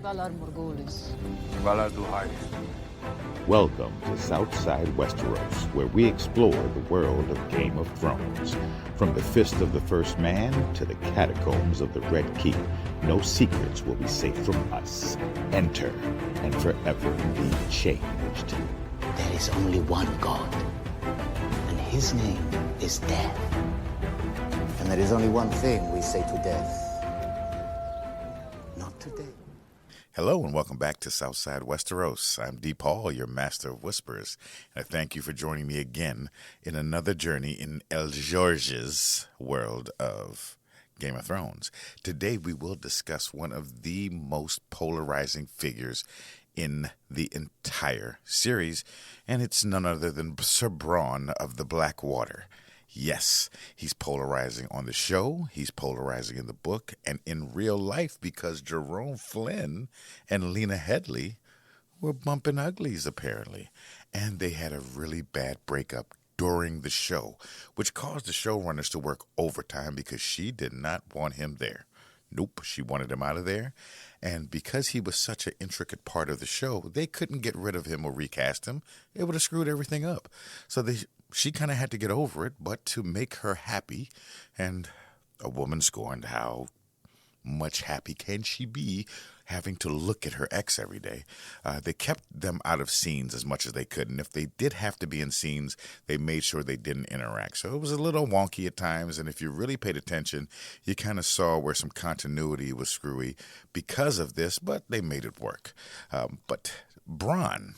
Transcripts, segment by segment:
Valar Morghulis. Valar Duhai. Welcome to Southside Westeros, where we explore the world of Game of Thrones. From the Fist of the First Man to the catacombs of the Red Keep, no secrets will be safe from us. Enter and forever be changed. There is only one God, and his name is death. And there is only one thing we say to death. Not today. Hello and welcome back to Southside Westeros. I'm D. Paul, your master of whispers, and I thank you for joining me again in another journey in El George's world of Game of Thrones. Today we will discuss one of the most polarizing figures in the entire series, and it's none other than Sir Brawn of the Blackwater. Yes, he's polarizing on the show, he's polarizing in the book, and in real life because Jerome Flynn and Lena Headey were bumping uglies, apparently. And they had a really bad breakup during the show, which caused the showrunners to work overtime because she did not want him there. Nope, she wanted him out of there. And because he was such an intricate part of the show, they couldn't get rid of him or recast him. It would have screwed everything up. So she kind of had to get over it, but to make her happy, and a woman scorned, how much happy can she be having to look at her ex every day? They kept them out of scenes as much as they could, and if they did have to be in scenes, they made sure they didn't interact. So it was a little wonky at times, and if you really paid attention, you kind of saw where some continuity was screwy because of this, but they made it work. But Brawn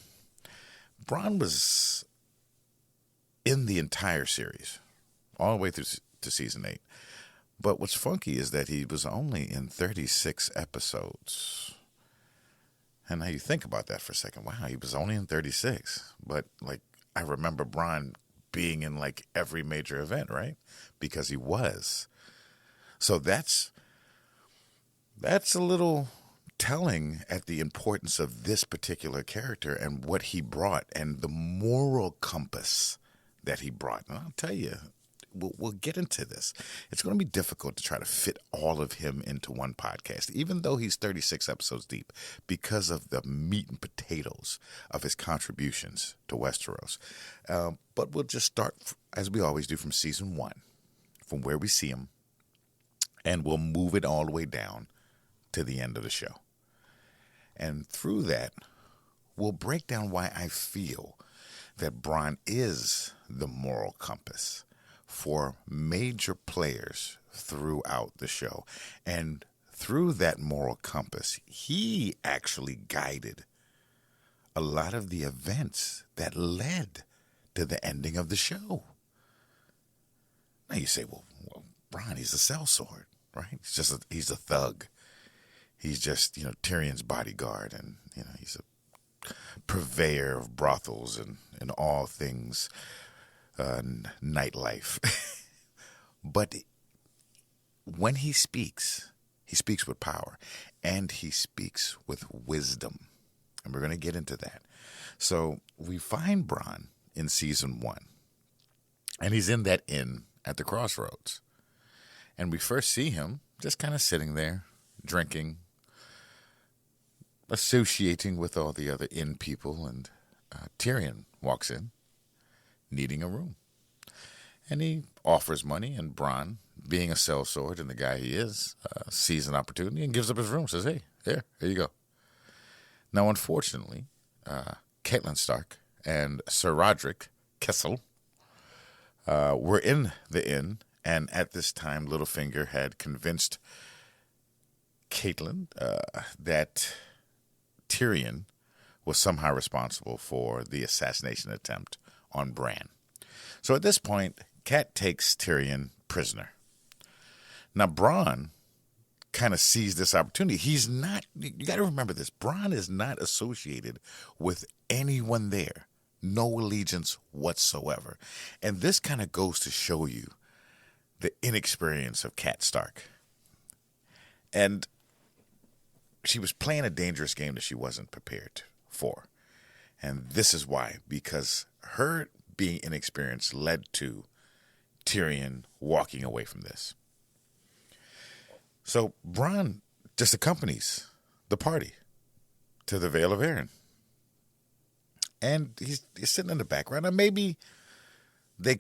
was in the entire series, all the way through to season 8. But what's funky is that he was only in 36 episodes. And now you think about that for a second. Wow, he was only in 36. But, I remember Bronn being in, every major event, right? Because he was. So that's a little telling at the importance of this particular character and what he brought and the moral compass that he brought. And I'll tell you, we'll get into this. It's going to be difficult to try to fit all of him into one podcast, even though he's 36 episodes deep, because of the meat and potatoes of his contributions to Westeros. But we'll just start, as we always do, from season 1, from where we see him, and we'll move it all the way down to the end of the show. And through that, we'll break down why I feel that Bronn is the moral compass for major players throughout the show. And through that moral compass, he actually guided a lot of the events that led to the ending of the show. Now you say, well Bronn, he's a sellsword, right? He's a thug. He's just, Tyrion's bodyguard, and, he's a purveyor of brothels and all things nightlife. But when he speaks with power, and he speaks with wisdom. And we're going to get into that. So we find Bronn in season 1, and he's in that inn at the crossroads. And we first see him just kind of sitting there, drinking, associating with all the other inn people, and Tyrion walks in, needing a room. And he offers money, and Bronn, being a sellsword and the guy he is, sees an opportunity and gives up his room, says, hey, here you go. Now, unfortunately, Catelyn Stark and Sir Roderick Kessel were in the inn, and at this time, Littlefinger had convinced Catelyn that Tyrion was somehow responsible for the assassination attempt on Bran. So at this point, Cat takes Tyrion prisoner. Now, Bronn kind of sees this opportunity. He's not, you got to remember this, Bronn is not associated with anyone there. No allegiance whatsoever. And this kind of goes to show you the inexperience of Cat Stark. And she was playing a dangerous game that she wasn't prepared for. And this is why, because her being inexperienced led to Tyrion walking away from this. So Bronn just accompanies the party. to the Vale of Arryn. And he's sitting in the background. And maybe they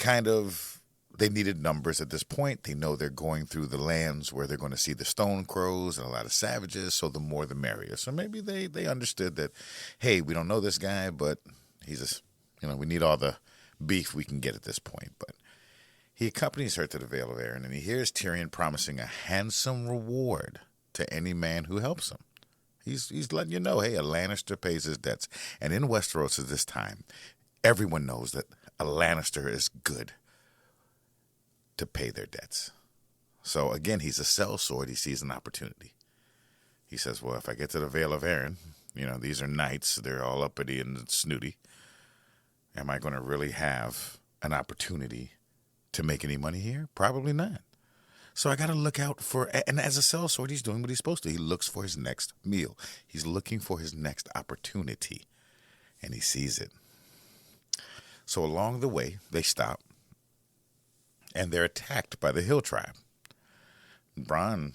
needed numbers at this point. They know they're going through the lands where they're going to see the stone crows and a lot of savages, so the more the merrier. So maybe they understood that, hey, we don't know this guy, but he's we need all the beef we can get at this point. But he accompanies her to the Vale of Arryn, and he hears Tyrion promising a handsome reward to any man who helps him. He's letting you know, hey, a Lannister pays his debts. And in Westeros at this time, everyone knows that a Lannister is good to pay their debts. So again, he's a sellsword. He sees an opportunity. He says, well, if I get to the Vale of Arryn, these are knights. They're all uppity and snooty. Am I going to really have an opportunity to make any money here? Probably not. So I got to look out for, and as a sellsword, he's doing what he's supposed to. He looks for his next meal. He's looking for his next opportunity, and he sees it. So along the way, they stop, and they're attacked by the Hill tribe. Bronn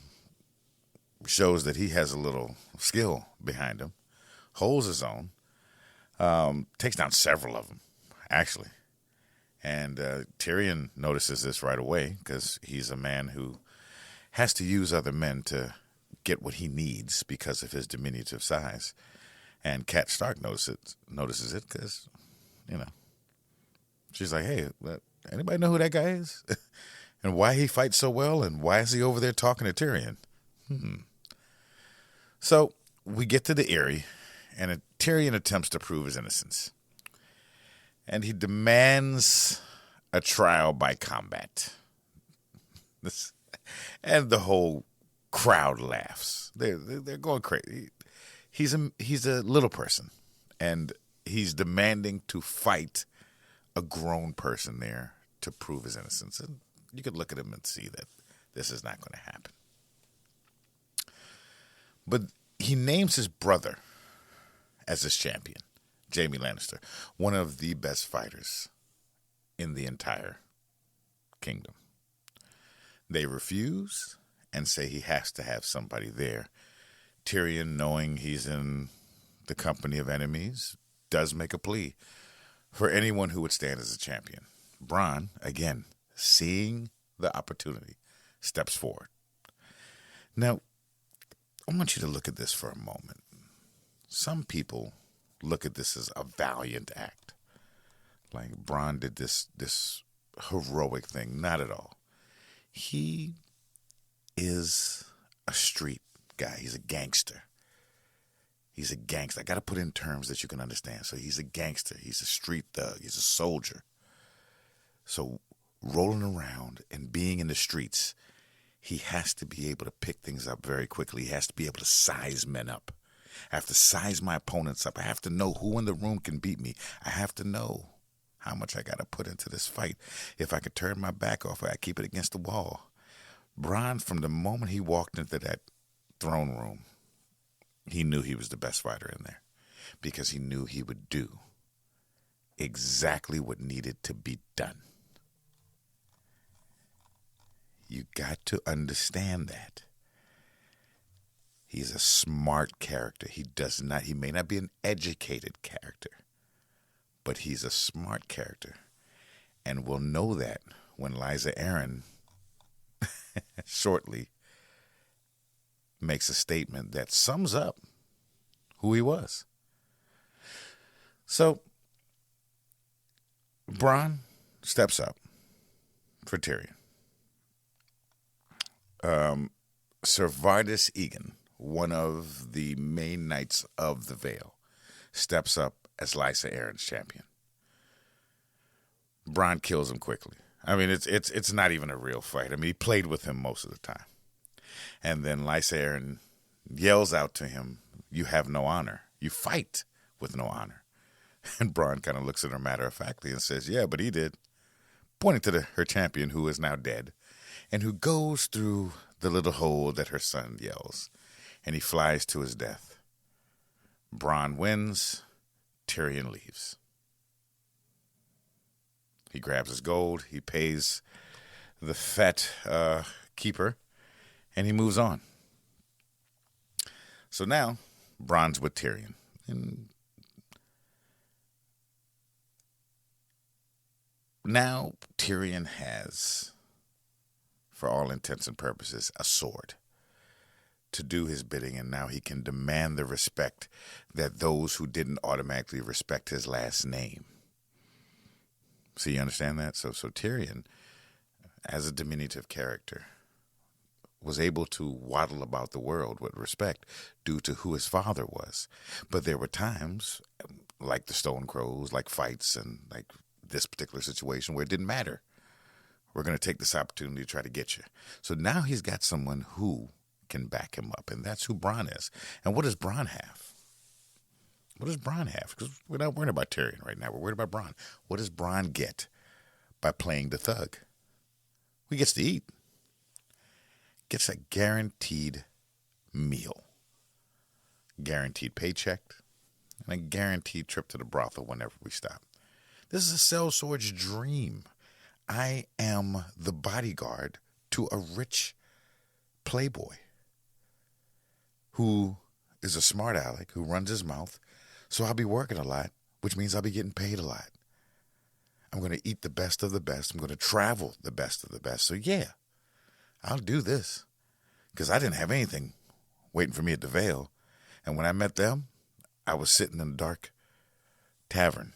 shows that he has a little skill behind him, holds his own, takes down several of them, actually. And Tyrion notices this right away because he's a man who has to use other men to get what he needs because of his diminutive size. And Cat Stark notices it because, she's like, hey, anybody know who that guy is? And why he fights so well? And why is he over there talking to Tyrion? So we get to the Eyrie, and Tyrion attempts to prove his innocence. And he demands a trial by combat. And the whole crowd laughs. They're going crazy. He's a little person, and he's demanding to fight a grown person there to prove his innocence. And you could look at him and see that this is not going to happen. But he names his brother as his champion. Jaime Lannister, one of the best fighters in the entire kingdom. They refuse and say he has to have somebody there. Tyrion, knowing he's in the company of enemies, does make a plea for anyone who would stand as a champion. Bronn, again, seeing the opportunity, steps forward. Now, I want you to look at this for a moment. Some people look at this as a valiant act. Like Bronn did this heroic thing. Not at all. He is a street guy. He's a gangster. He's a gangster. I got to put in terms that you can understand. So he's a gangster. He's a street thug. He's a soldier. So rolling around and being in the streets, he has to be able to pick things up very quickly. He has to be able to size men up. I have to size my opponents up. I have to know who in the room can beat me. I have to know how much I got to put into this fight. If I could turn my back off, I keep it against the wall. Bronn, from the moment he walked into that throne room, he knew he was the best fighter in there because he knew he would do exactly what needed to be done. You got to understand that. He's a smart character. He may not be an educated character, but he's a smart character. And we'll know that when Lysa Arryn shortly makes a statement that sums up who he was. So, Bronn steps up for Tyrion. Sir Vardis Egan, one of the main knights of the Vale, steps up as Lysa Arryn's champion. Bronn kills him quickly. I mean, it's not even a real fight. I mean, he played with him most of the time. And then Lysa Arryn yells out to him, "You have no honor. You fight with no honor." And Bronn kind of looks at her matter-of-factly and says, "Yeah, but he did," pointing to her champion, who is now dead, and who goes through the little hole that her son yells, and he flies to his death. Bronn wins. Tyrion leaves. He grabs his gold. He pays the fat keeper, and he moves on. So now Bronn's with Tyrion. And now Tyrion has, for all intents and purposes, a sword to do his bidding, and now he can demand the respect that those who didn't automatically respect his last name. So you understand that? So Tyrion, as a diminutive character, was able to waddle about the world with respect due to who his father was. But there were times, like the Stone Crows, like fights, and like this particular situation where it didn't matter. We're going to take this opportunity to try to get you. So now he's got someone who can back him up, and that's who Bronn is. And what does Bronn have? What does Bronn have? Because we're not worried about Tyrion right now. We're worried about Bronn. What does Bronn get by playing the thug? He gets to eat. Gets a guaranteed meal, guaranteed paycheck, and a guaranteed trip to the brothel whenever we stop. This is a sellsword's dream. I am the bodyguard to a rich playboy who is a smart aleck, who runs his mouth, so I'll be working a lot, which means I'll be getting paid a lot. I'm going to eat the best of the best. I'm going to travel the best of the best. So yeah, I'll do this, because I didn't have anything waiting for me at the Vale. And when I met them, I was sitting in a dark tavern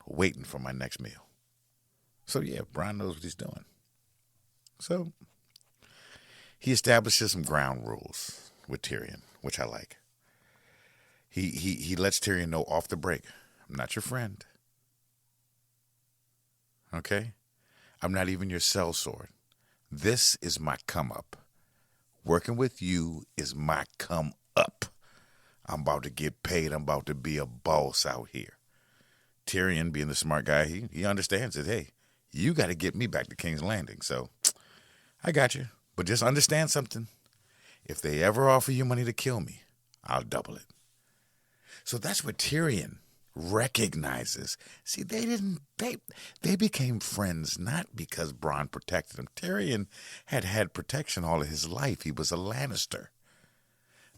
waiting for my next meal. So yeah, Bronn knows what he's doing. So he establishes some ground rules with Tyrion, which I like. He lets Tyrion know off the break, I'm not your friend. Okay? I'm not even your sellsword. This is my come up. Working with you is my come up. I'm about to get paid. I'm about to be a boss out here. Tyrion, being the smart guy, he understands that, hey, you got to get me back to King's Landing. So I got you. But just understand something. If they ever offer you money to kill me, I'll double it. So that's what Tyrion recognizes. See, they became friends not because Bronn protected him. Tyrion had protection all of his life. He was a Lannister.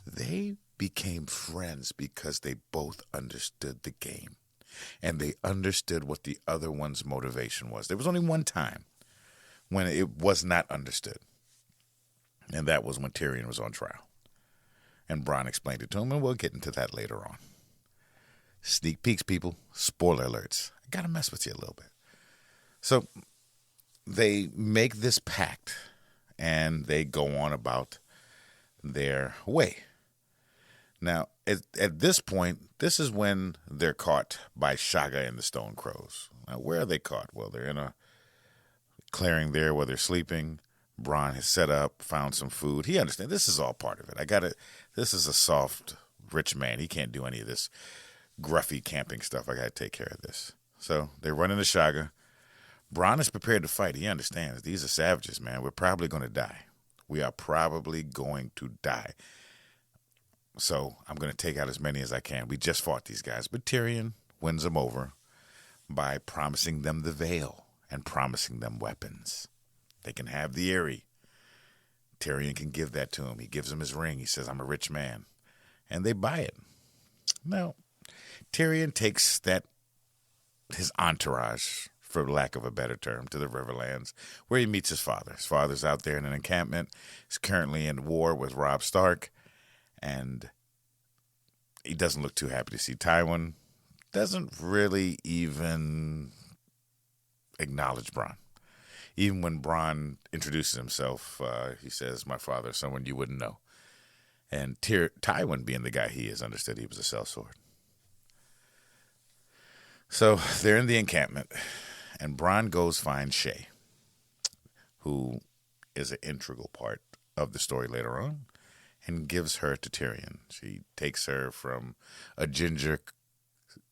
They became friends because they both understood the game. And they understood what the other one's motivation was. There was only one time when it was not understood. And that was when Tyrion was on trial. And Bronn explained it to him, and we'll get into that later on. Sneak peeks, people. Spoiler alerts. I got to mess with you a little bit. So they make this pact, and they go on about their way. Now, at this point, this is when they're caught by Shagga and the Stone Crows. Now, where are they caught? Well, they're in a clearing there where they're sleeping. Bronn has set up, found some food. He understands. This is all part of it. This is a soft, rich man. He can't do any of this gruffy camping stuff. I got to take care of this. So they run into Shagga. Bronn is prepared to fight. He understands. These are savages, man. We're probably going to die. We are probably going to die. So I'm going to take out as many as I can. We just fought these guys. But Tyrion wins them over by promising them the Vale and promising them weapons. They can have the Eyrie. Tyrion can give that to him. He gives him his ring. He says, I'm a rich man. And they buy it. Now, Tyrion takes his entourage, for lack of a better term, to the Riverlands, where he meets his father. His father's out there in an encampment. He's currently in war with Robb Stark. And he doesn't look too happy to see Tywin. Doesn't really even acknowledge Bronn. Even when Bronn introduces himself, he says, my father is someone you wouldn't know. And Tywin, being the guy he is, understood he was a sellsword. So they're in the encampment, and Bronn goes find Shae, who is an integral part of the story later on, and gives her to Tyrion. She takes her from a ginger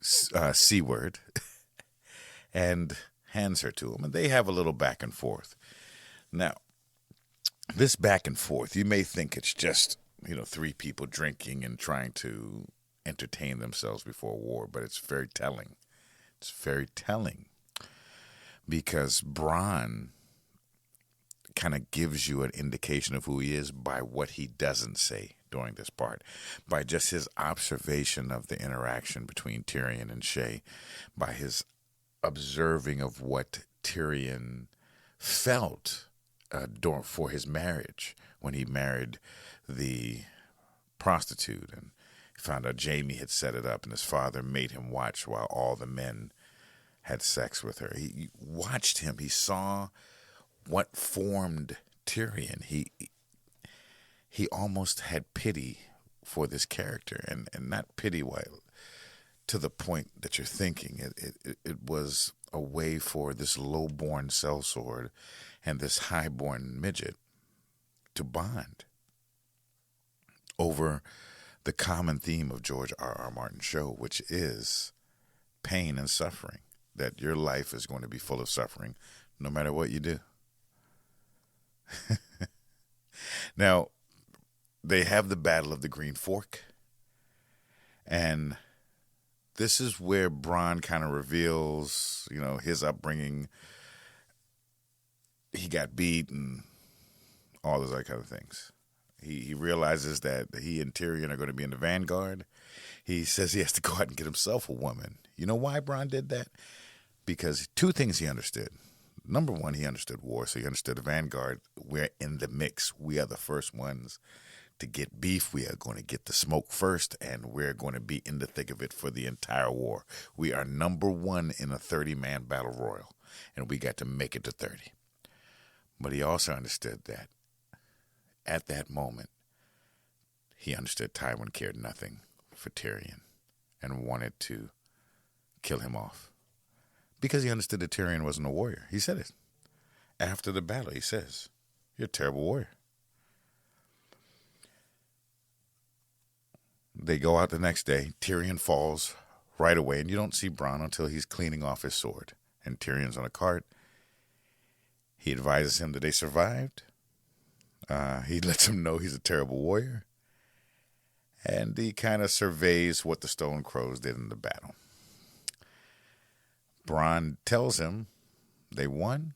C-word and hands her to him, and they have a little back and forth. Now, this back and forth, you may think it's just, three people drinking and trying to entertain themselves before war, but it's very telling. It's very telling because Bronn kind of gives you an indication of who he is by what he doesn't say during this part, by just his observation of the interaction between Tyrion and Shay, by his observing of what Tyrion felt for his marriage when he married the prostitute and found out Jaime had set it up and his father made him watch while all the men had sex with her. He watched him. He saw what formed Tyrion. He almost had pity for this character, and not pity to the point that you're thinking. It was a way for this low-born sellsword and this high-born midget to bond over the common theme of George R.R. Martin's show, which is pain and suffering, that your life is going to be full of suffering no matter what you do. Now, they have the Battle of the Green Fork, and this is where Bronn kind of reveals, his upbringing. He got beat and all those other kind of things. He realizes that he and Tyrion are going to be in the vanguard. He says he has to go out and get himself a woman. You know why Bronn did that? Because two things he understood. Number one, he understood war, so he understood the vanguard. We're in the mix. We are the first ones to get beef. We are going to get the smoke first, and we're going to be in the thick of it for the entire war. We are number one in a 30-man battle royal, and we got to make it to 30. But he also understood that at that moment, he understood Tywin cared nothing for Tyrion and wanted to kill him off. Because he understood that Tyrion wasn't a warrior. He said it. After the battle, he says, "You're a terrible warrior." They go out the next day. Tyrion falls right away, and you don't see Bronn until he's cleaning off his sword. And Tyrion's on a cart. He advises him that they survived. He lets him know he's a terrible warrior. And he kind of surveys what the Stone Crows did in the battle. Bronn tells him they won,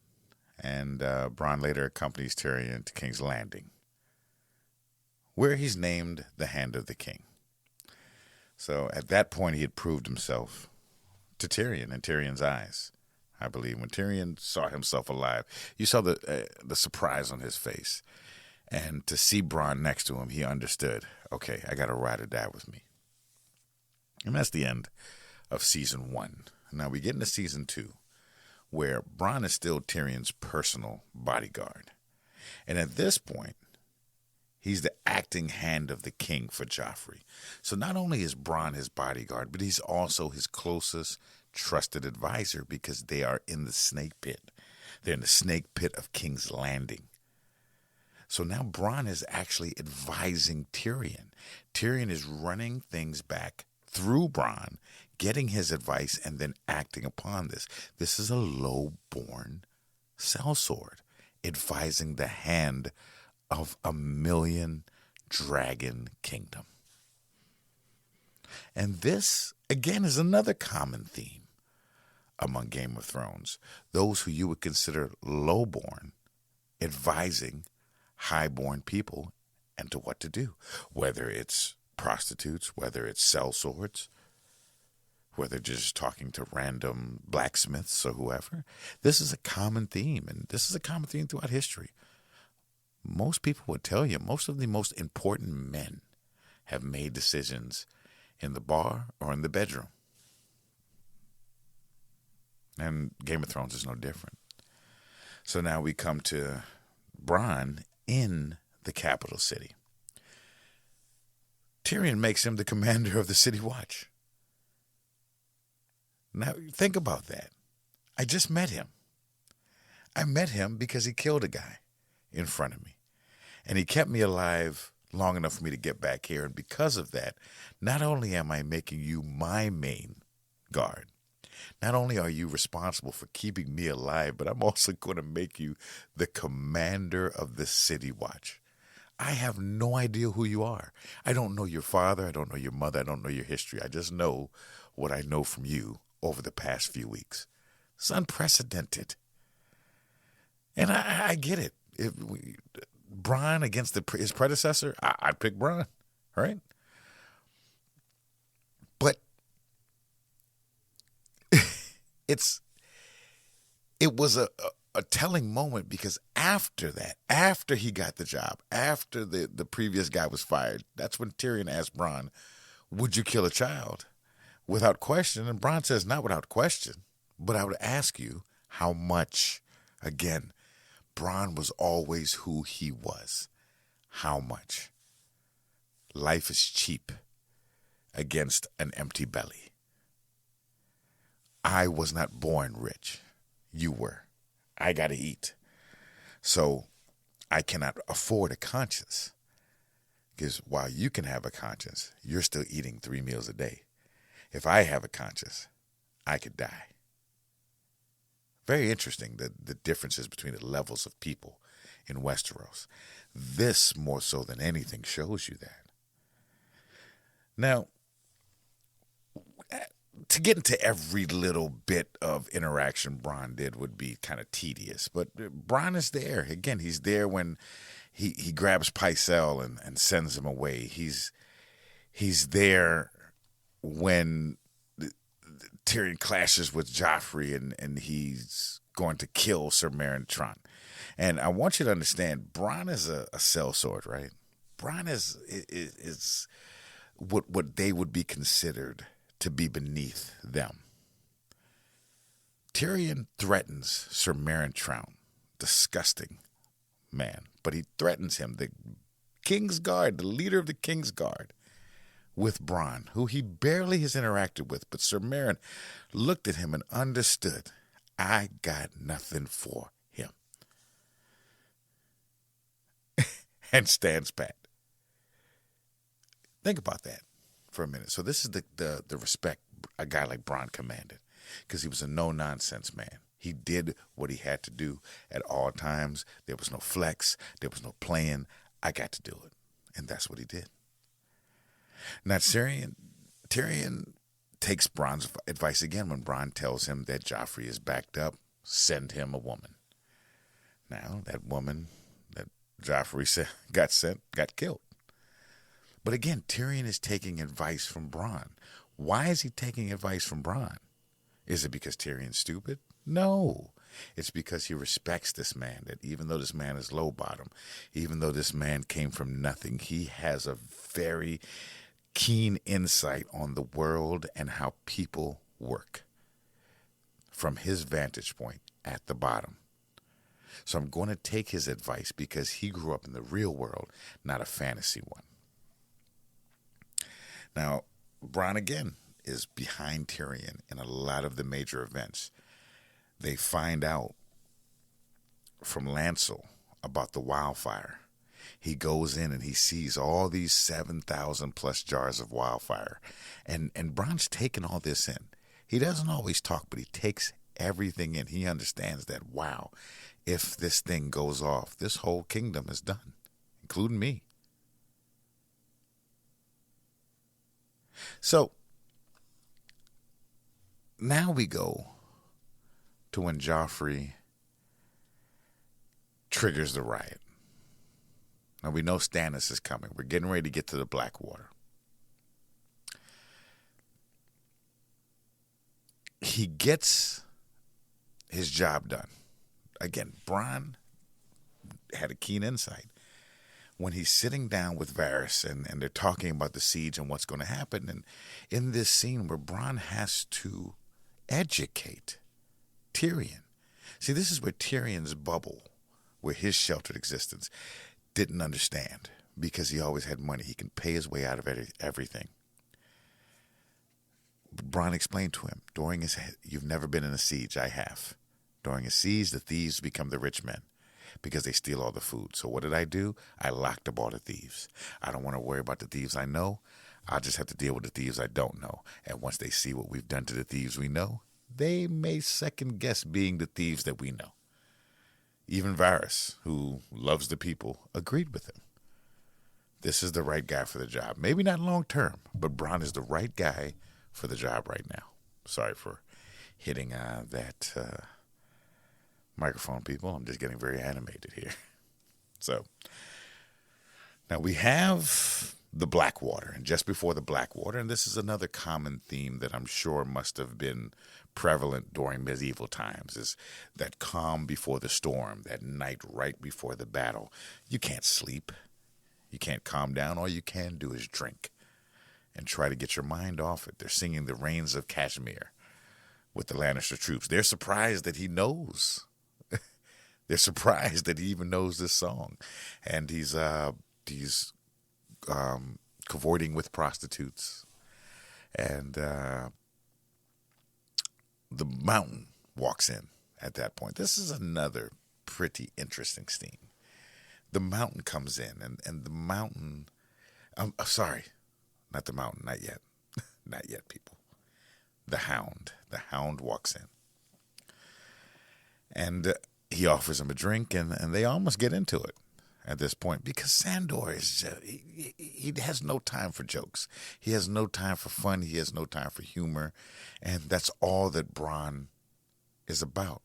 and Bronn later accompanies Tyrion to King's Landing, where he's named the Hand of the King. So at that point, he had proved himself to Tyrion in Tyrion's eyes. I believe when Tyrion saw himself alive, you saw the surprise on his face. And to see Bronn next to him, he understood, okay, I got a ride or die with me. And that's the end of season 1. Now we get into season 2, where Bronn is still Tyrion's personal bodyguard. And at this point, he's the acting hand of the king for Joffrey. So not only is Bronn his bodyguard, but he's also his closest trusted advisor, because they are in the snake pit. They're in the snake pit of King's Landing. So now Bronn is actually advising Tyrion. Tyrion is running things back through Bronn, getting his advice, and then acting upon this. This is a low-born sellsword advising the hand of a 1,000,000-dragon kingdom. And this, again, is another common theme among Game of Thrones. Those who you would consider low-born advising high-born people and to what to do, whether it's prostitutes, whether it's sellswords, whether just talking to random blacksmiths or whoever. This is a common theme, and this is a common theme throughout history. Most people would tell you most of the most important men have made decisions in the bar or in the bedroom. And Game of Thrones is no different. So now we come to Bronn in the capital city. Tyrion makes him the commander of the city watch. Now, think about that. I just met him. I met him because he killed a guy in front of me. And he kept me alive long enough for me to get back here. And because of that, not only am I making you my main guard, not only are you responsible for keeping me alive, but I'm also going to make you the commander of the city watch. I have no idea who you are. I don't know your father. I don't know your mother. I don't know your history. I just know what I know from you over the past few weeks. It's unprecedented. And I get it. Bronn against his predecessor, I'd pick Bronn. right? But it was a telling moment, because after that, after he got the job, after the previous guy was fired, that's when Tyrion asked Bronn, would you kill a child? Without question. And Bronn says, not without question, but I would ask you how much. Again, Bronn was always who he was. How much? Life is cheap against an empty belly. I was not born rich. You were. I got to eat. So I cannot afford a conscience. Because while you can have a conscience, you're still eating 3 meals a day. If I have a conscience, I could die. Very interesting, the differences between the levels of people in Westeros. This, more so than anything, shows you that. Now, to get into every little bit of interaction Bronn did would be kind of tedious, but Bronn is there. Again, he's there when he grabs Pycelle and sends him away. He's there when Tyrion clashes with Joffrey and he's going to kill Sir Meryn Trant. And I want you to understand, Bronn is a sellsword, right? Bronn is what they would be considered to be beneath them. Tyrion threatens Sir Meryn Trant, disgusting man, but he threatens him, the King's Guard, the leader of the King's Guard, with Bronn, who he barely has interacted with, but Sir Meryn looked at him and understood, I got nothing for him, and stands pat. Think about that for a minute. So this is the respect a guy like Bronn commanded, because he was a no-nonsense man. He did what he had to do at all times. There was no flex. There was no playing. I got to do it. And that's what he did. Now, Tyrion takes Bronn's advice again when Bronn tells him that Joffrey is backed up. Send him a woman. Now, that woman that Joffrey got killed. But again, Tyrion is taking advice from Bronn. Why is he taking advice from Bronn? Is it because Tyrion's stupid? No. It's because he respects this man, that even though this man is low bottom, even though this man came from nothing, he has a very keen insight on the world and how people work from his vantage point at the bottom. So I'm going to take his advice because he grew up in the real world, not a fantasy one. Now, Bronn, again, is behind Tyrion in a lot of the major events. They find out from Lancel about the wildfire. He goes in and he sees all these 7,000 plus jars of wildfire. And Bronn's taking all this in. He doesn't always talk, but he takes everything in. He understands that, wow, if this thing goes off, this whole kingdom is done, including me. So now we go to when Joffrey triggers the riot. Now we know Stannis is coming. We're getting ready to get to the Blackwater. He gets his job done. Again, Bronn had a keen insight. When he's sitting down with Varys and they're talking about the siege and what's going to happen, and in this scene where Bronn has to educate Tyrion. See, this is where Tyrion's bubble, where his sheltered existence, didn't understand, because he always had money. He can pay his way out of everything. Bronn explained to him, you've never been in a siege. I have. During a siege, the thieves become the rich men, because they steal all the food. So what did I do? I locked up all the thieves. I don't want to worry about the thieves I know. I'll just have to deal with the thieves I don't know. And once they see what we've done to the thieves we know, they may second guess being the thieves that we know. Even Varys, who loves the people, agreed with him. This is the right guy for the job. Maybe not long term, but Bronn is the right guy for the job right now. Sorry for hitting that microphone, people. I'm just getting very animated here. So now we have the Blackwater. And just before the Blackwater, and this is another common theme that I'm sure must have been prevalent during medieval times, is that calm before the storm, that night right before the battle. You can't sleep. You can't calm down. All you can do is drink and try to get your mind off it. They're singing the Rains of Kashmir with the Lannister troops. They're surprised that he knows. They're surprised that he even knows this song. And he's cavorting with prostitutes. And the Mountain walks in at that point. This is another pretty interesting scene. The Mountain comes in, and the Mountain, sorry, not the Mountain, not yet. Not yet, people. The Hound walks in. And he offers him a drink, and they almost get into it at this point, because Sandor is just, he has no time for jokes. He has no time for fun. He has no time for humor. And that's all that Bronn is about.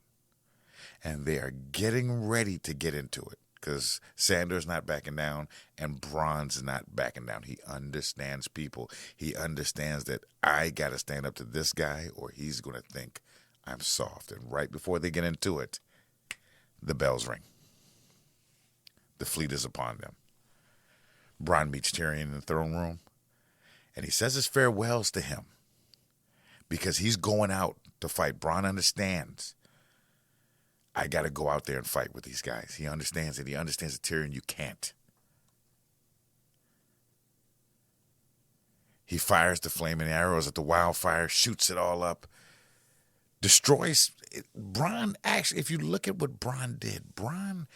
And they are getting ready to get into it, because Sandor's not backing down and Bronn's not backing down. He understands people. He understands that I got to stand up to this guy or he's going to think I'm soft. And right before they get into it, the bells ring. The fleet is upon them. Bronn meets Tyrion in the throne room, and he says his farewells to him because he's going out to fight. Bronn understands, I got to go out there and fight with these guys. He understands it. He understands that Tyrion, you can't. He fires the flaming arrows at the wildfire, shoots it all up, destroys it. Bronn, actually, if you look at what Bronn did, Bronn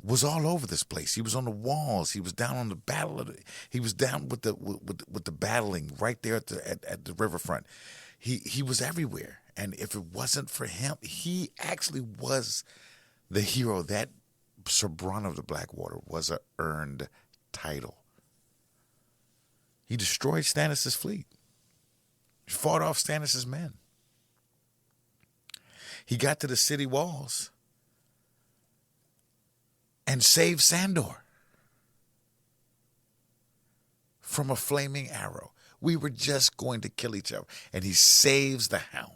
was all over this place. He was on the walls. He was down on the battle. He was down with the battling right there at the riverfront. He was everywhere. And if it wasn't for him, he actually was the hero. That Sir Bronn of the Blackwater was an earned title. He destroyed Stannis' fleet. He fought off Stannis' men. He got to the city walls and saved Sandor from a flaming arrow. We were just going to kill each other. And he saves the Hound.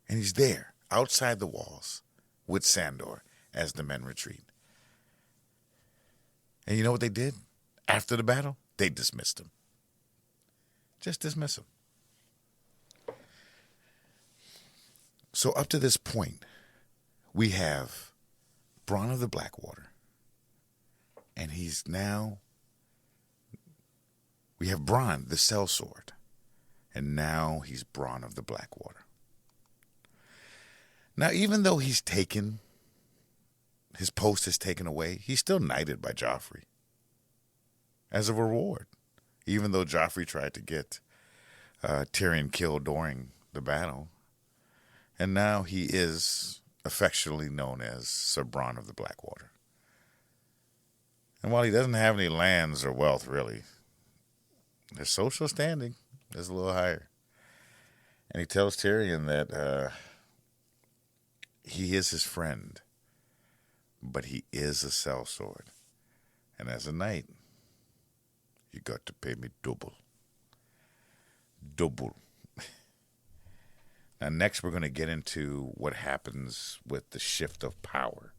And he's there, outside the walls, with Sandor as the men retreat. And you know what they did? After the battle, they dismissed him. Just dismiss him. So up to this point, we have Bronn of the Blackwater. And we have Bronn, the sellsword. And now he's Bronn of the Blackwater. Now, even though his post is taken away, he's still knighted by Joffrey as a reward. Even though Joffrey tried to get Tyrion killed during the battle. And now he is affectionately known as Sir Bronn of the Blackwater. And while he doesn't have any lands or wealth, really, his social standing is a little higher. And he tells Tyrion that he is his friend, but he is a sellsword. And as a knight, you got to pay me double. Double. Now, next we're going to get into what happens with the shift of power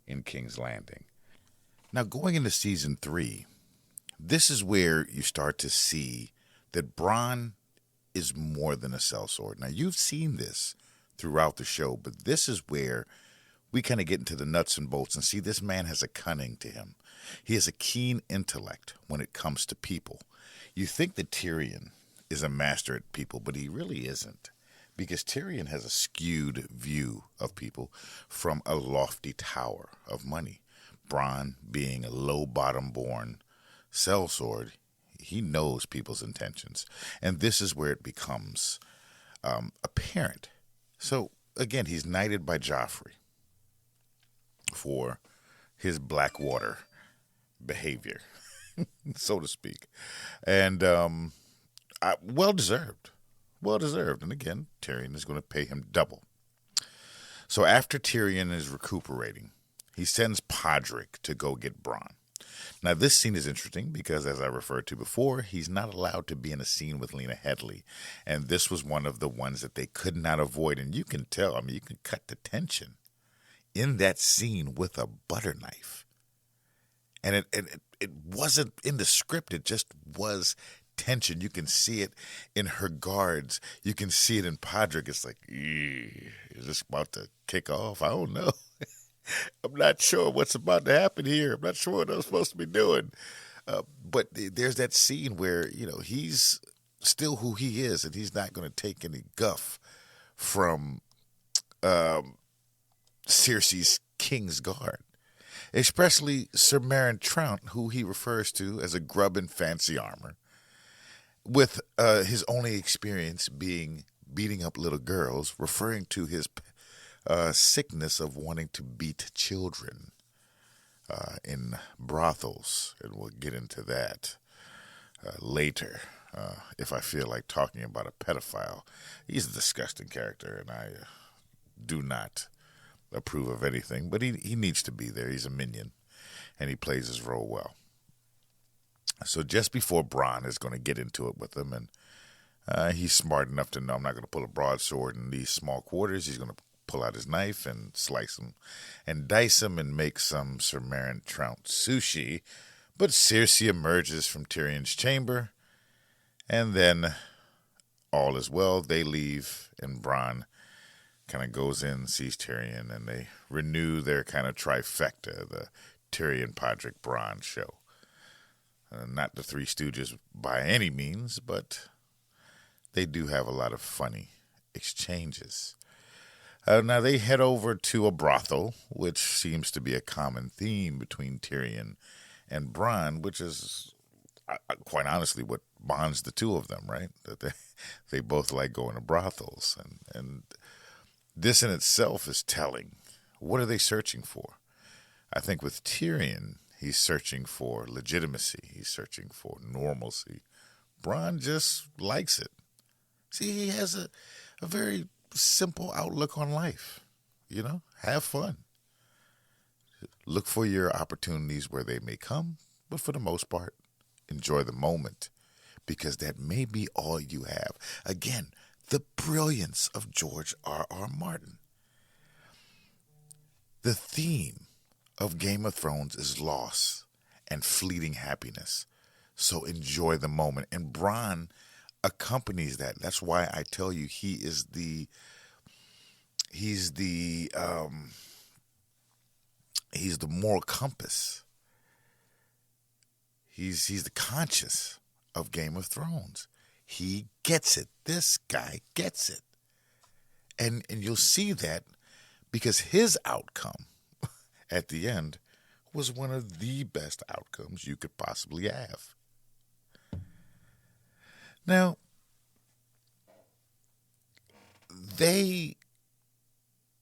in King's Landing. Now, going into season 3, this is where you start to see that Bronn is more than a sellsword. Now, you've seen this throughout the show, but this is where we kind of get into the nuts and bolts and see this man has a cunning to him. He has a keen intellect when it comes to people. You think that Tyrion is a master at people, but he really isn't, because Tyrion has a skewed view of people from a lofty tower of money. Bronn, being a low-bottom-born sellsword, he knows people's intentions. And this is where it becomes apparent. So, again, he's knighted by Joffrey for his Blackwater behavior, so to speak. And well-deserved. Well-deserved. And again, Tyrion is going to pay him double. So after Tyrion is recuperating, He sends Podrick to go get Bronn. Now, this scene is interesting because, as I referred to before, he's not allowed to be in a scene with Lena Headey. And this was one of the ones that they could not avoid. And you can tell, I mean, you can cut the tension in that scene with a butter knife. And it wasn't in the script. It just was tension. You can see it in her guards. You can see it in Podrick. It's like, is this about to kick off? I don't know. I'm not sure what's about to happen here. I'm not sure what I'm supposed to be doing. But there's that scene where, he's still who he is, and he's not going to take any guff from Cersei's King's Guard, especially Sir Meryn Trant, who he refers to as a grub in fancy armor, with his only experience being beating up little girls, referring to his sickness of wanting to beat children in brothels. And we'll get into that later if I feel like talking about a pedophile. He's a disgusting character, and I do not approve of anything, but he needs to be there. He's a minion, and he plays his role well. So just before Bronn is going to get into it with him, and he's smart enough to know I'm not going to pull a broadsword in these small quarters. He's going to pull out his knife and slice him and dice him and make some Sir Meryn Trant sushi. But Cersei emerges from Tyrion's chamber, and then all is well. They leave, and Bronn kind of goes in, sees Tyrion, and they renew their kind of trifecta, the Tyrion, Podrick, Bronn show. Not the Three Stooges by any means, but they do have a lot of funny exchanges. Now they head over to a brothel, which seems to be a common theme between Tyrion and Bronn, which is quite honestly what bonds the two of them, right? That they both like going to brothels, and this in itself is telling. What are they searching for? I think with Tyrion, he's searching for legitimacy. He's searching for normalcy. Bronn just likes it. See, he has a very simple outlook on life. Have fun. Look for your opportunities where they may come, but for the most part, enjoy the moment, because that may be all you have. Again, the brilliance of George R.R. Martin. The theme of Game of Thrones is loss and fleeting happiness. So enjoy the moment. And Bronn accompanies that. That's why I tell you he's the moral compass. He's the conscience of Game of Thrones. He gets it. This guy gets it. And you'll see that because his outcome at the end was one of the best outcomes you could possibly have. Now, they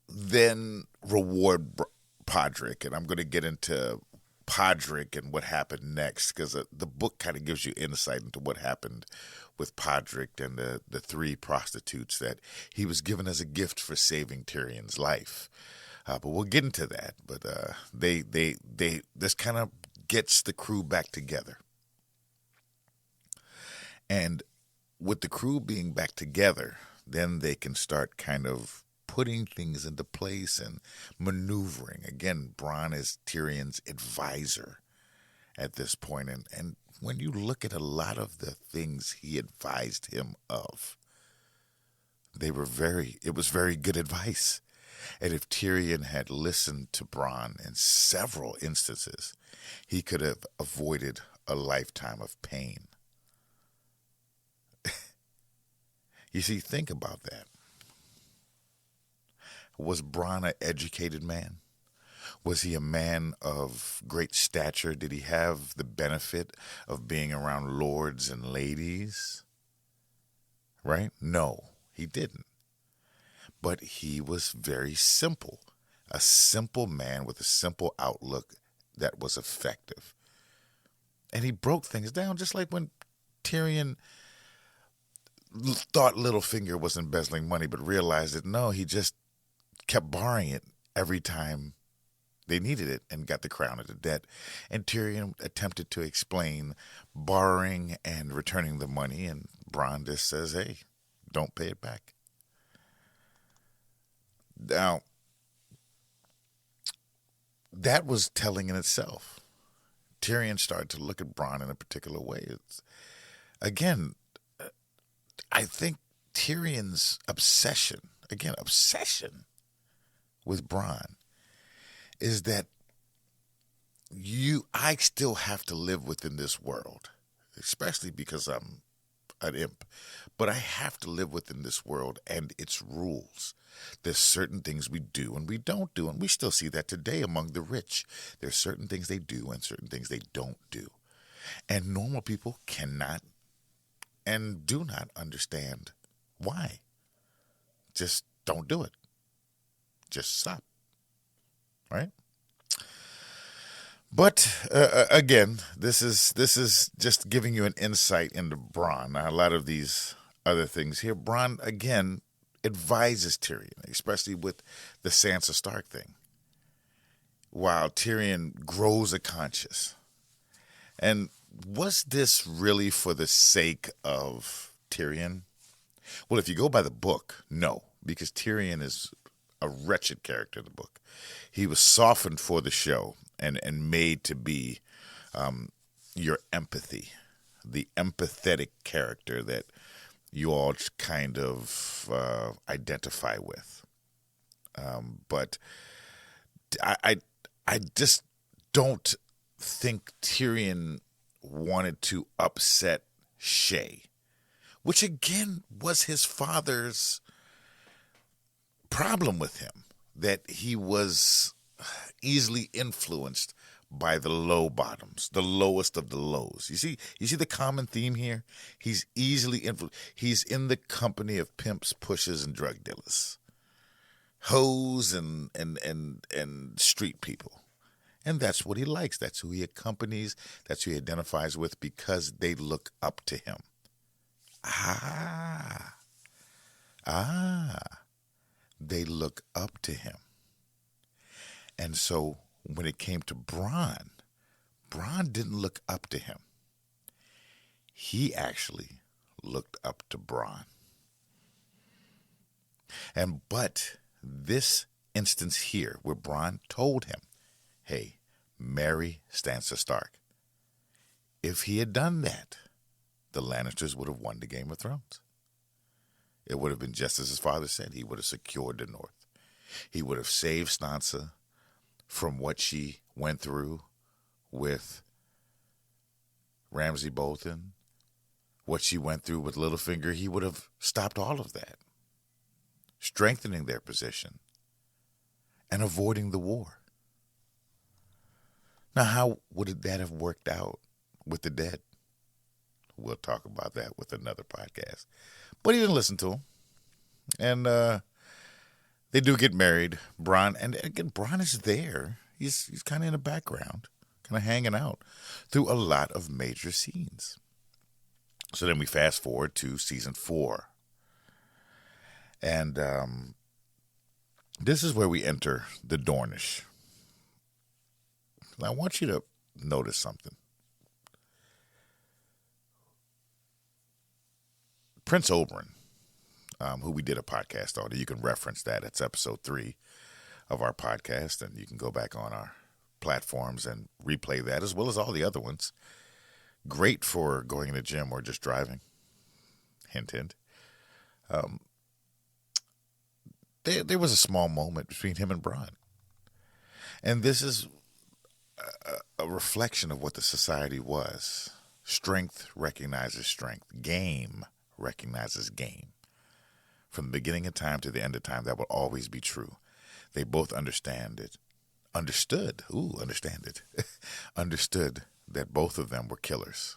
then reward Podrick, and I'm going to get into Podrick and what happened next, because the book kind of gives you insight into what happened with Podrick and the three prostitutes that he was given as a gift for saving Tyrion's life. But we'll get into that. But they this kind of gets the crew back together. And with the crew being back together, then they can start kind of putting things into place and maneuvering. Again, Bronn is Tyrion's advisor at this point. And when you look at a lot of the things he advised him of, it was very good advice. And if Tyrion had listened to Bronn in several instances, he could have avoided a lifetime of pain. You see, think about that. Was Bronn an educated man? Was he a man of great stature? Did he have the benefit of being around lords and ladies? Right? No, he didn't. But he was very simple. A simple man with a simple outlook that was effective. And he broke things down, just like when Tyrion thought Littlefinger was embezzling money, but realized that no, he just kept borrowing it every time They needed it and got the crown of the debt. And Tyrion attempted to explain borrowing and returning the money. And Bronn just says, hey, don't pay it back. Now, that was telling in itself. Tyrion started to look at Bronn in a particular way. Again, I think Tyrion's obsession with Bronn is that I still have to live within this world, especially because I'm an imp, but I have to live within this world and its rules. There's certain things we do and we don't do, and we still see that today among the rich. There's certain things they do and certain things they don't do. And normal people cannot and do not understand why. Just don't do it. Just stop. Right? But again, this is just giving you an insight into Bronn. Now, a lot of these other things here, Bronn again advises Tyrion, especially with the Sansa Stark thing, while Tyrion grows a conscience. And was this really for the sake of Tyrion? Well, if you go by the book, no, because Tyrion is a wretched character in the book. He was softened for the show and made to be your empathy, the empathetic character that you all kind of identify with. But I just don't think Tyrion wanted to upset Shay, which again was his father's problem with him, that he was easily influenced by the low bottoms, the lowest of the lows. You see the common theme here? He's easily influenced. He's in the company of pimps, pushers, and drug dealers, hoes and street people. And that's what he likes. That's who he accompanies. That's who he identifies with, because they look up to him. They look up to him. And so when it came to Bronn didn't look up to him. He actually looked up to Bronn. But this instance here, where Bronn told him, hey, marry Sansa Stark. If he had done that, the Lannisters would have won the Game of Thrones. It would have been just as his father said. He would have secured the North. He would have saved Sansa from what she went through with Ramsay Bolton, what she went through with Littlefinger. He would have stopped all of that, strengthening their position and avoiding the war. Now, how would that have worked out with the dead? We'll talk about that with another podcast. But he didn't listen to him. And they do get married, Bronn. And again, Bronn is there. He's kind of in the background, kind of hanging out through a lot of major scenes. So then we fast forward to season 4. And this is where we enter the Dornish. Now, I want you to notice something. Prince Oberyn, who we did a podcast on, you can reference that. It's episode 3 of our podcast, and you can go back on our platforms and replay that, as well as all the other ones. Great for going to the gym or just driving. Hint, hint. There was a small moment between him and Braun. And this is a reflection of what the society was. Strength recognizes strength. Game recognizes game. From the beginning of time to the end of time, that will always be true. They both understood that both of them were killers.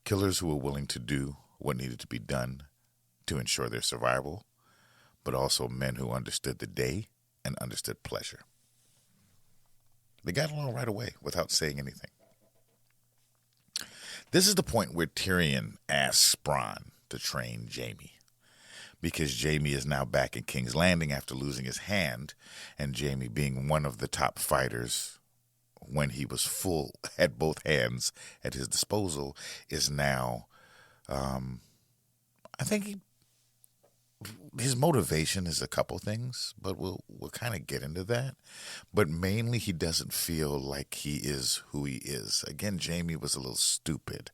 Killers who were willing to do what needed to be done to ensure their survival, but also men who understood the day and understood pleasure. They got along right away without saying anything. This is the point where Tyrion asks Bronn to train Jaime. because Jaime is now back in King's Landing after losing his hand, and Jaime being one of the top fighters when he was full, had both hands at his disposal, is now, I think his motivation is a couple things, but we'll kind of get into that. But mainly, he doesn't feel like he is who he is. Again, Jaime was a little stupid.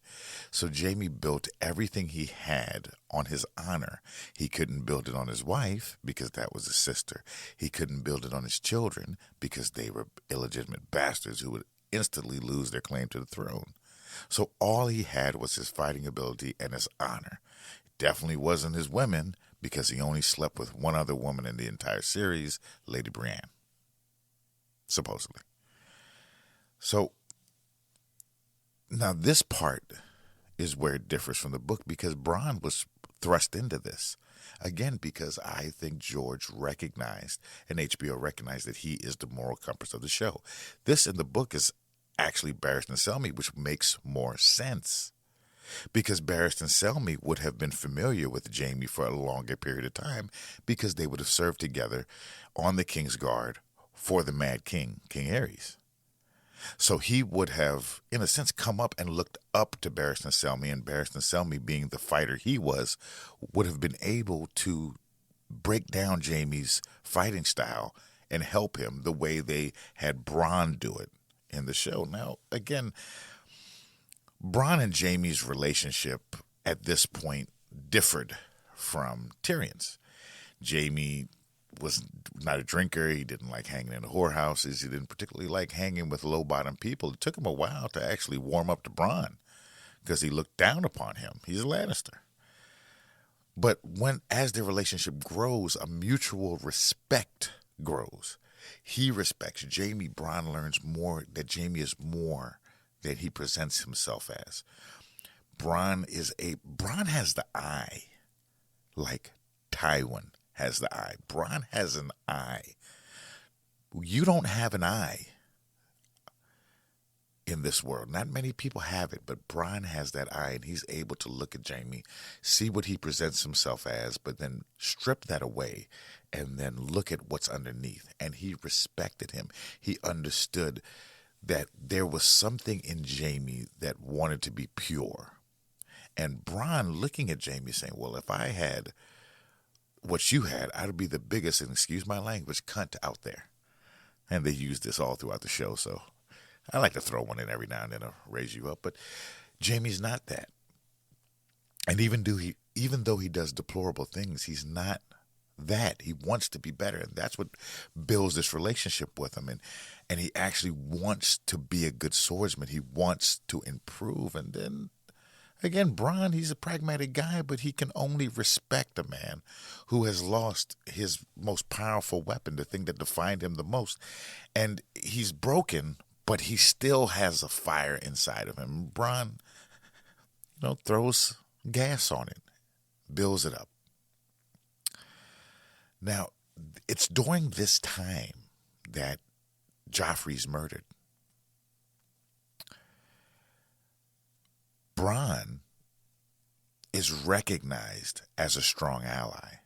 So Jaime built everything he had on his honor. He couldn't build it on his wife because that was his sister. He couldn't build it on his children because they were illegitimate bastards who would instantly lose their claim to the throne. So all he had was his fighting ability and his honor. It definitely wasn't his women, because he only slept with one other woman in the entire series, Lady Brienne, supposedly. So now this part is where it differs from the book, because Bronn was thrust into this. Again, because I think George recognized, and HBO recognized, that he is the moral compass of the show. This in the book is actually Barristan Selmy, which makes more sense. Because Barristan Selmy would have been familiar with Jaime for a longer period of time, because they would have served together on the King's Guard for the Mad King, King Aerys. So he would have, in a sense, come up and looked up to Barristan Selmy, and Barristan Selmy, being the fighter he was, would have been able to break down Jaime's fighting style and help him the way they had Bronn do it in the show. Now, again, Bronn and Jaime's relationship at this point differed from Tyrion's. Jaime was not a drinker. He didn't like hanging in the whorehouses. He didn't particularly like hanging with low-bottom people. It took him a while to actually warm up to Bronn because he looked down upon him. He's a Lannister. But as their relationship grows, a mutual respect grows. He respects Jaime. Bronn learns more, that Jaime is more that he presents himself as. Bronn has the eye like Tywin has the eye. Bronn has an eye. You don't have an eye in this world. Not many people have it, but Bronn has that eye, and he's able to look at Jaime, see what he presents himself as, but then strip that away and then look at what's underneath. And he respected him. He understood that there was something in Jaime that wanted to be pure. And Bronn looking at Jaime saying, well, if I had what you had, I'd be the biggest, and excuse my language, cunt out there. And they use this all throughout the show, so I like to throw one in every now and then to raise you up. But Jaime's not that. And even though he does deplorable things, he's not that. He wants to be better, and that's what builds this relationship with him. And he actually wants to be a good swordsman. He wants to improve. And then again, Bronn, he's a pragmatic guy, but he can only respect a man who has lost his most powerful weapon, the thing that defined him the most. And he's broken, but he still has a fire inside of him. Bronn, throws gas on it, builds it up. Now, it's during this time that Joffrey's murdered. Bronn is recognized as a strong ally.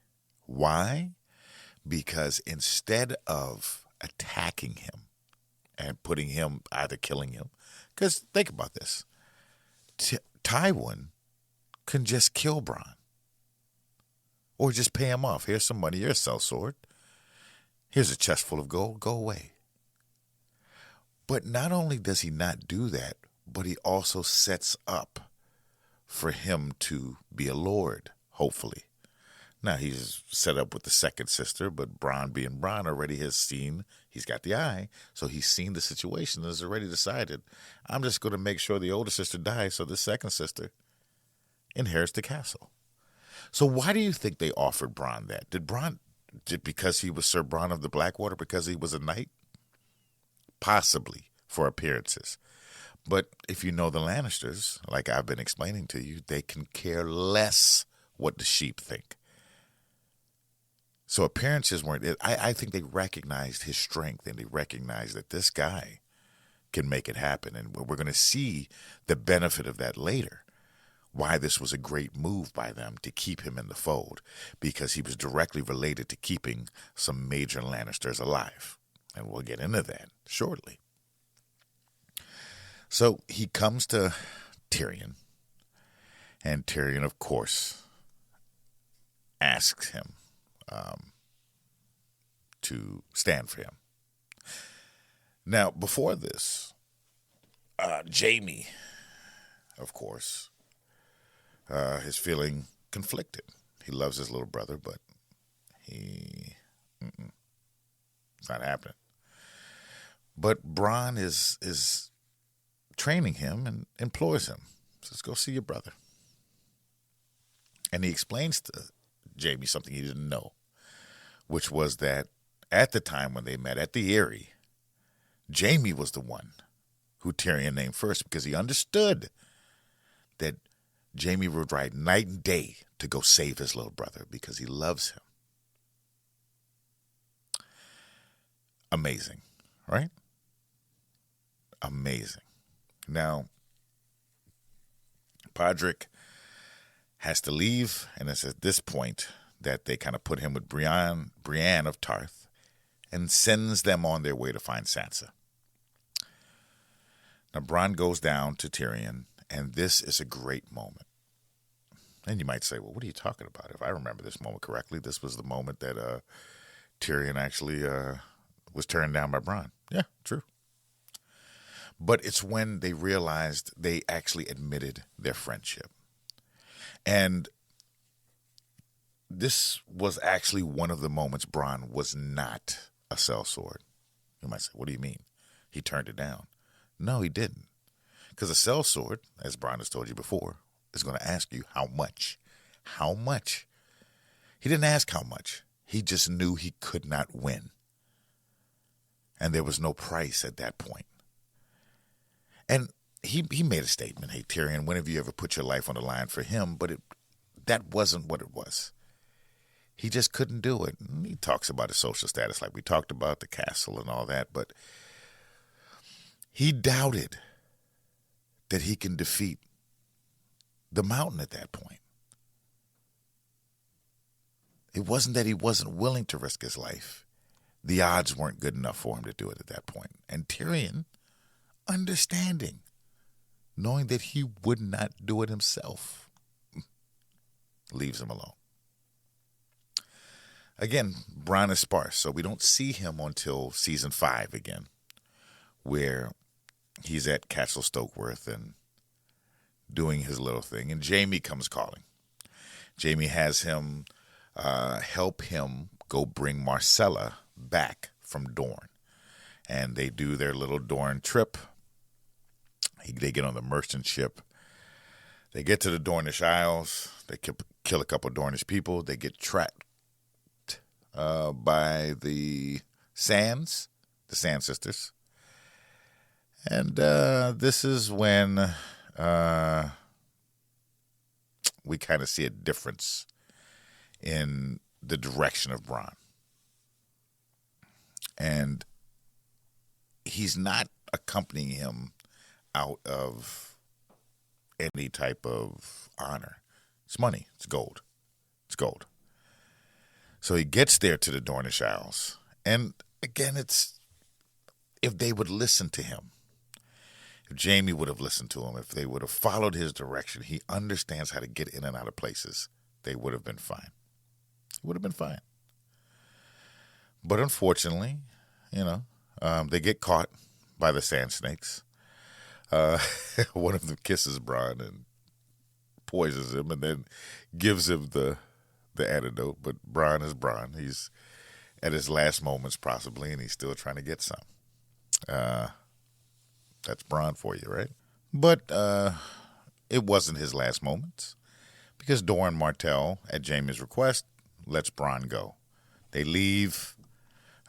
Why? Because instead of attacking him and putting him, either killing him, because think about this, Tywin can just kill Bronn. Or just pay him off. Here's some money. You're a sellsword. Here's a chest full of gold. Go away. But not only does he not do that, but he also sets up for him to be a lord, hopefully. Now, he's set up with the second sister, but Bronn being Bronn already has seen, he's got the eye, so he's seen the situation and has already decided, I'm just going to make sure the older sister dies so the second sister inherits the castle. So why do you think they offered Bronn that? Did because he was Sir Bronn of the Blackwater, because he was a knight? Possibly, for appearances. But if you know the Lannisters, like I've been explaining to you, they can care less what the sheep think. So appearances weren't it. I think they recognized his strength, and they recognized that this guy can make it happen. And we're going to see the benefit of that later, why this was a great move by them to keep him in the fold, because he was directly related to keeping some major Lannisters alive. And we'll get into that shortly. So he comes to Tyrion, and Tyrion, of course, asks him to stand for him. Now, before this, Jaime, of course, is feeling conflicted. He loves his little brother, but it's not happening. But Braun is training him and implores him, says, go see your brother. And he explains to Jaime something he didn't know, which was that at the time when they met at the Eyrie, Jaime was the one who Tyrion named first, because he understood that Jaime would ride night and day to go save his little brother because he loves him. Amazing, right? Amazing. Now, Podrick has to leave, and it's at this point that they kind of put him with Brienne of Tarth and sends them on their way to find Sansa. Now, Bronn goes down to Tyrion, and this is a great moment. And you might say, well, what are you talking about? If I remember this moment correctly, this was the moment that Tyrion actually was turned down by Bronn. Yeah, true. But it's when they realized they actually admitted their friendship. And this was actually one of the moments Bronn was not a sellsword. You might say, what do you mean? He turned it down. No, he didn't. Because a sellsword, as Bronn has told you before, is going to ask you how much. How much? He didn't ask how much. He just knew he could not win. And there was no price at that point. And he made a statement, hey, Tyrion, when have you ever put your life on the line for him? But that wasn't what it was. He just couldn't do it. And he talks about his social status like we talked about, the castle and all that. But he doubted that he can defeat the mountain at that point. It wasn't that he wasn't willing to risk his life. The odds weren't good enough for him to do it at that point. And Tyrion, understanding, knowing that he would not do it himself, leaves him alone. Again, Bronn is sparse, so we don't see him until season 5 again, where he's at Castle Stokeworth and doing his little thing, and Jaime comes calling. Jaime has him help him go bring Marcella back from Dorne, and they do their little Dorne trip. They get on the merchant ship. They get to the Dornish Isles. They kill a couple of Dornish people. They get trapped by the Sands, the Sand Sisters. And this is when we kind of see a difference in the direction of Bronn. And he's not accompanying him out of any type of honor. It's money. It's gold. It's gold. So he gets there to the Dornish Isles. And again, it's if they would listen to him, if Jaime would have listened to him, if they would have followed his direction, he understands how to get in and out of places, they would have been fine. It would have been fine. But unfortunately, they get caught by the sand snakes. One of them kisses Bronn and poisons him and then gives him the antidote. But Bronn is Bronn. He's at his last moments possibly, and he's still trying to get some. That's Bronn for you, right? But it wasn't his last moments, because Doran Martell, at Jaime's request, lets Bronn go. They leave.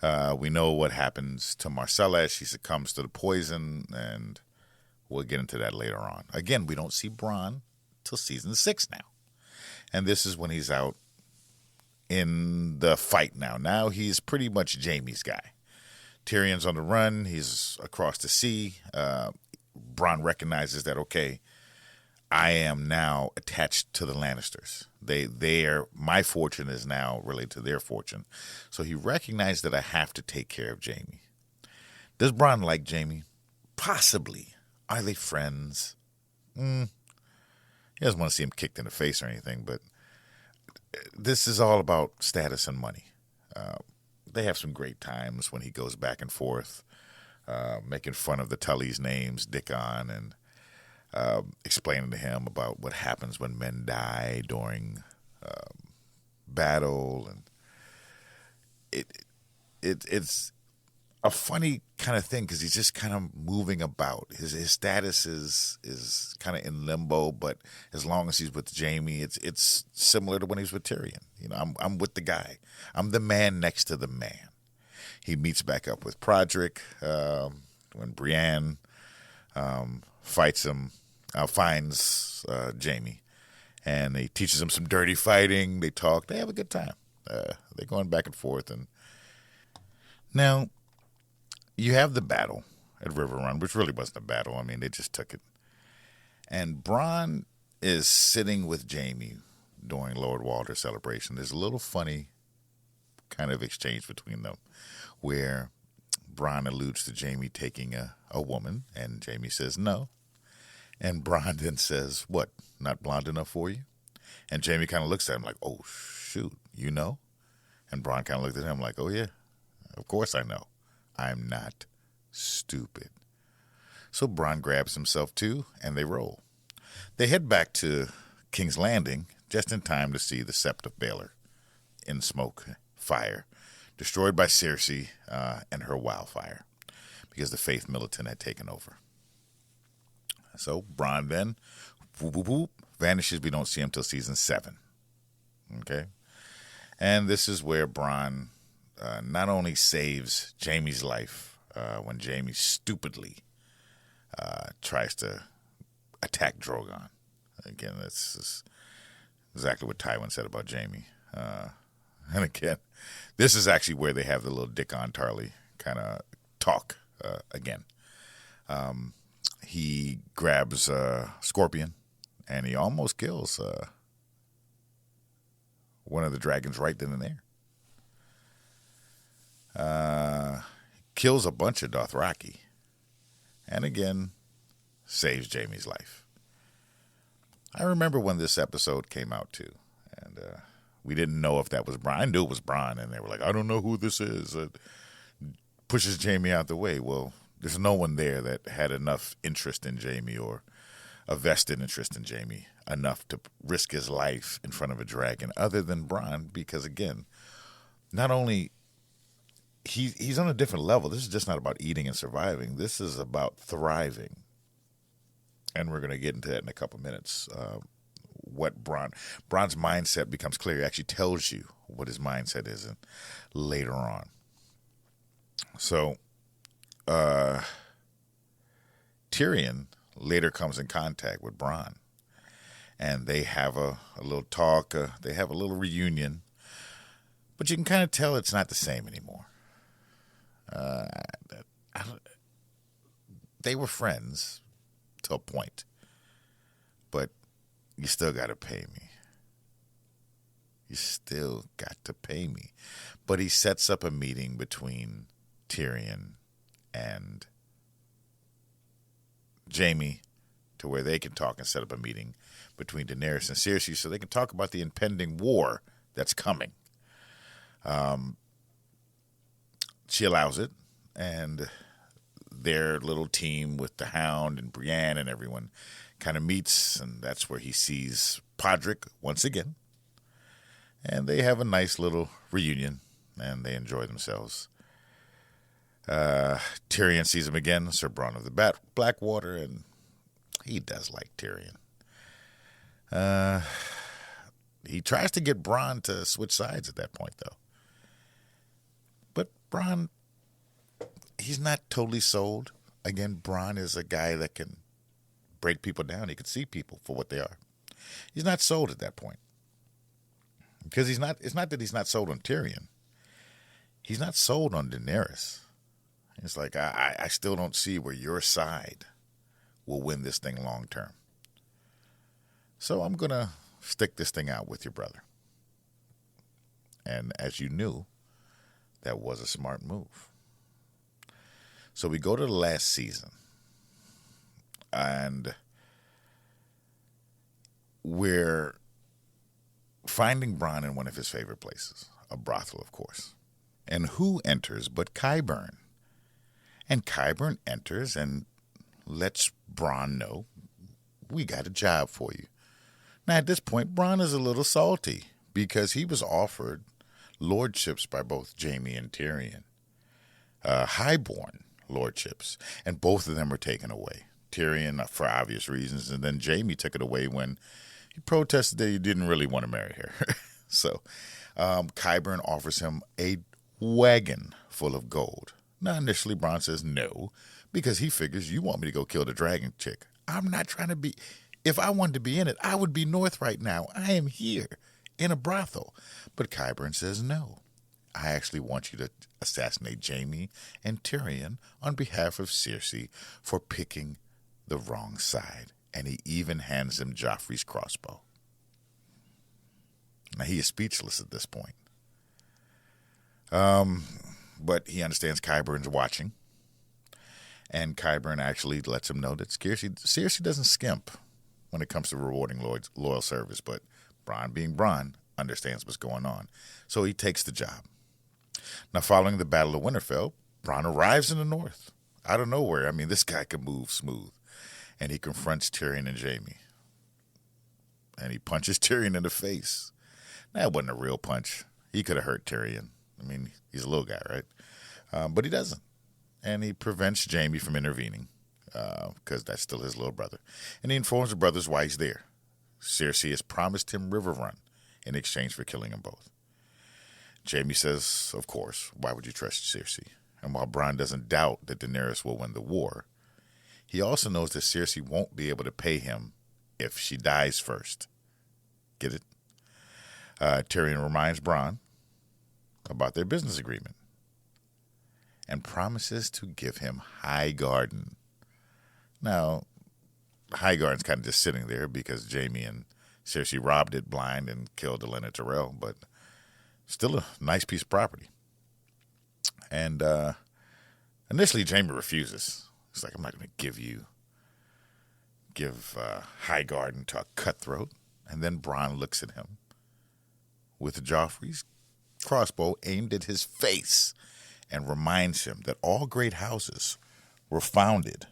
We know what happens to Marcella as she succumbs to the poison, and we'll get into that later on. Again, we don't see Bronn till season 6 now. And this is when he's out in the fight now. Now he's pretty much Jaime's guy. Tyrion's on the run. He's across the sea. Bronn recognizes that, okay, I am now attached to the Lannisters. My fortune is now related to their fortune. So he recognized that I have to take care of Jaime. Does Bronn like Jaime? Possibly. Are they friends? He doesn't want to see him kicked in the face or anything, but this is all about status and money. They have some great times when he goes back and forth, making fun of the Tully's names, Dickon, and explaining to him about what happens when men die during battle, and it's a funny kind of thing because he's just kind of moving about. His status is kind of in limbo, but as long as he's with Jaime, it's similar to when he was with Tyrion. You know, I'm with the guy. I'm the man next to the man. He meets back up with Podrick when Brienne finds Jaime, and he teaches him some dirty fighting. They talk. They have a good time. They're going back and forth. And now you have the battle at River Run, which really wasn't a battle. I mean, they just took it. And Bronn is sitting with Jaime during Lord Walter's celebration. There's a little funny kind of exchange between them where Bronn alludes to Jaime taking a woman, and Jaime says no. And Bronn then says, what, not blonde enough for you? And Jaime kind of looks at him like, oh, shoot, you know? And Bronn kind of looked at him like, oh, yeah, of course I know. I'm not stupid. So Bronn grabs himself too, and they roll. They head back to King's Landing just in time to see the Sept of Baelor in smoke, fire, destroyed by Cersei and her wildfire because the Faith Militant had taken over. So Bronn then vanishes. We don't see him till season 7. Okay? And this is where Bronn not only saves Jaime's life when Jaime stupidly tries to attack Drogon. Again, that's exactly what Tywin said about Jaime. And again, this is actually where they have the little Dickon Tarly kind of talk again. He grabs Scorpion, and he almost kills one of the dragons right then and there. Kills a bunch of Dothraki, and again, saves Jaime's life. I remember when this episode came out, too, and we didn't know if that was Bronn. I knew it was Bronn, and they were like, I don't know who this is. Pushes Jaime out the way. Well, there's no one there that had enough interest in Jaime or a vested interest in Jaime enough to risk his life in front of a dragon other than Bronn, because, again, not only he's on a different level. This is just not about eating and surviving. This is about thriving. And we're going to get into that in a couple minutes. What Bronn's mindset becomes clear. He actually tells you what his mindset is later on. So Tyrion later comes in contact with Bronn, and they have a little talk. They have a little reunion, but you can kind of tell it's not the same anymore. They were friends to a point, but you still got to pay me. You still got to pay me. But he sets up a meeting between Tyrion and Jaime to where they can talk and set up a meeting between Daenerys and Cersei so they can talk about the impending war that's coming. She allows it, and their little team with the Hound and Brienne and everyone kind of meets, and that's where he sees Podrick once again. And they have a nice little reunion, and they enjoy themselves. Tyrion sees him again, Sir Brawn of the Blackwater, and he does like Tyrion. He tries to get Bronn to switch sides at that point, though. But Bronn, he's not totally sold. Again, Bronn is a guy that can break people down. He can see people for what they are. He's not sold at that point. Because it's not that he's not sold on Tyrion. He's not sold on Daenerys. It's like, I still don't see where your side will win this thing long term. So I'm going to stick this thing out with your brother. And as you knew, that was a smart move. So we go to the last season. And we're finding Bronn in one of his favorite places, a brothel, of course. And who enters but Qyburn? And Qyburn enters and lets Bronn know, we got a job for you. Now, at this point, Bronn is a little salty because he was offered lordships by both Jaime and Tyrion, highborn lordships, and both of them were taken away. Tyrion, for obvious reasons, and then Jaime took it away when he protested that he didn't really want to marry her. So Qyburn offers him a wagon full of gold. Now, initially, Bronn says no, because he figures, you want me to go kill the dragon chick. I'm not trying to be... If I wanted to be in it, I would be north right now. I am here in a brothel. But Qyburn says no. I actually want you to assassinate Jaime and Tyrion on behalf of Cersei for picking the wrong side. And he even hands him Joffrey's crossbow. Now, he is speechless at this point. But he understands Qyburn's watching. And Qyburn actually lets him know that Cersei doesn't skimp when it comes to rewarding loyal service. But Bronn, being Bronn, understands what's going on. So he takes the job. Now, following the Battle of Winterfell, Bronn arrives in the north. Out of nowhere. I mean, this guy can move smooth. And he confronts Tyrion and Jaime. And he punches Tyrion in the face. That wasn't a real punch. He could have hurt Tyrion. I mean, he's a little guy, right? But he doesn't. And he prevents Jaime from intervening, because that's still his little brother. And he informs the brothers why he's there. Cersei has promised him River Run in exchange for killing them both. Jaime says, of course, why would you trust Cersei? And while Bronn doesn't doubt that Daenerys will win the war, he also knows that Cersei won't be able to pay him if she dies first. Get it? Tyrion reminds Bronn about their business agreement and promises to give him Highgarden. Now, Highgarden's kind of just sitting there because Jaime and Cersei robbed it blind and killed Olenna Tyrell, but still a nice piece of property. And initially, Jaime refuses. He's like, I'm not going to give Highgarden to a cutthroat. And then Bronn looks at him with Joffrey's crossbow aimed at his face and reminds him that all great houses were founded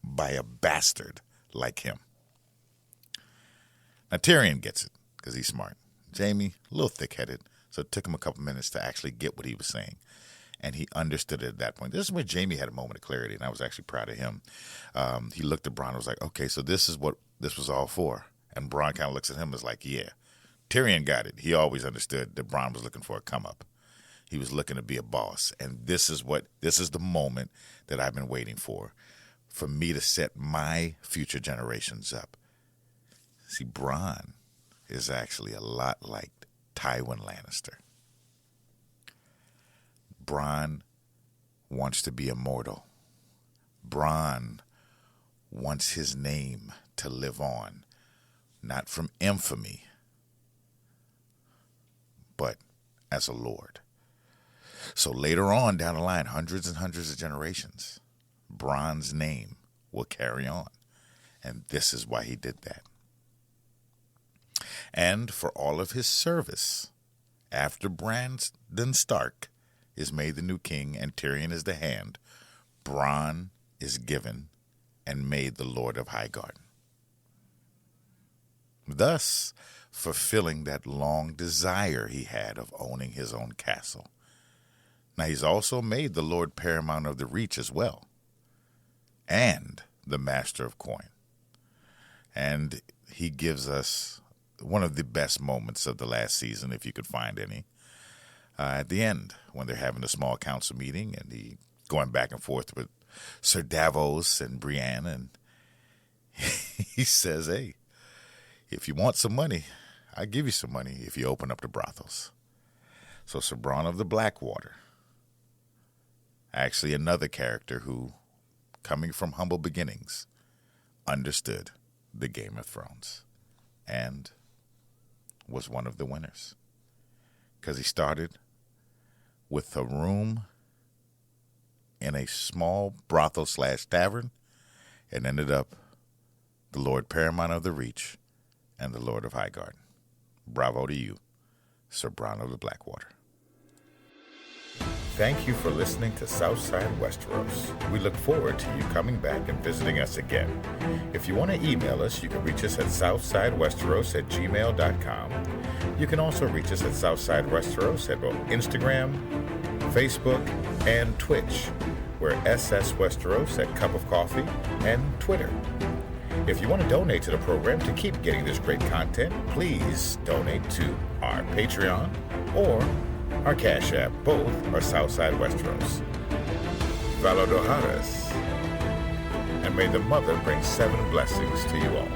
by a bastard like him. Now, Tyrion gets it because he's smart. Jaime, a little thick-headed, so it took him a couple minutes to actually get what he was saying. And he understood it at that point. This is where Jaime had a moment of clarity, and I was actually proud of him. He looked at Bronn and was like, okay, so this is what this was all for. And Bronn kind of looks at him and is like, yeah. Tyrion got it. He always understood that Bronn was looking for a come-up. He was looking to be a boss. And this is the moment that I've been waiting for me to set my future generations up. See, Bronn is actually a lot like Tywin Lannister. Bronn wants to be immortal. Bronn wants his name to live on, not from infamy, but as a lord. So later on down the line, hundreds and hundreds of generations, Bronn's name will carry on. And this is why he did that. And for all of his service, after Brandon Stark is made the new king and Tyrion is the hand, Bronn is given and made the Lord of Highgarden, thus fulfilling that long desire he had of owning his own castle. Now, he's also made the Lord Paramount of the Reach as well, and the Master of Coin. And he gives us one of the best moments of the last season, if you could find any, at the end, when they're having a small council meeting, and he going back and forth with Sir Davos and Brienne, and he says, hey, if you want some money, I'll give you some money if you open up the brothels. So Sir Brawn of the Blackwater, actually another character who, coming from humble beginnings, understood the Game of Thrones. and was one of the winners. Because he started with a room in a small brothel / tavern and ended up the Lord Paramount of the Reach and the Lord of Highgarden. Bravo to you, Sir Brawn of the Blackwater. Thank you for listening to Southside Westeros. We look forward to you coming back and visiting us again. If you want to email us, you can reach us at southsidewesteros@gmail.com. You can also reach us at Southside Westeros at both Instagram, Facebook, and Twitch. We're SS Westeros at Cup of Coffee and Twitter. If you want to donate to the program to keep getting this great content, please donate to our Patreon or our Cash App. Both are Southside Westeros. Valodoharas. And may the Mother bring 7 blessings to you all.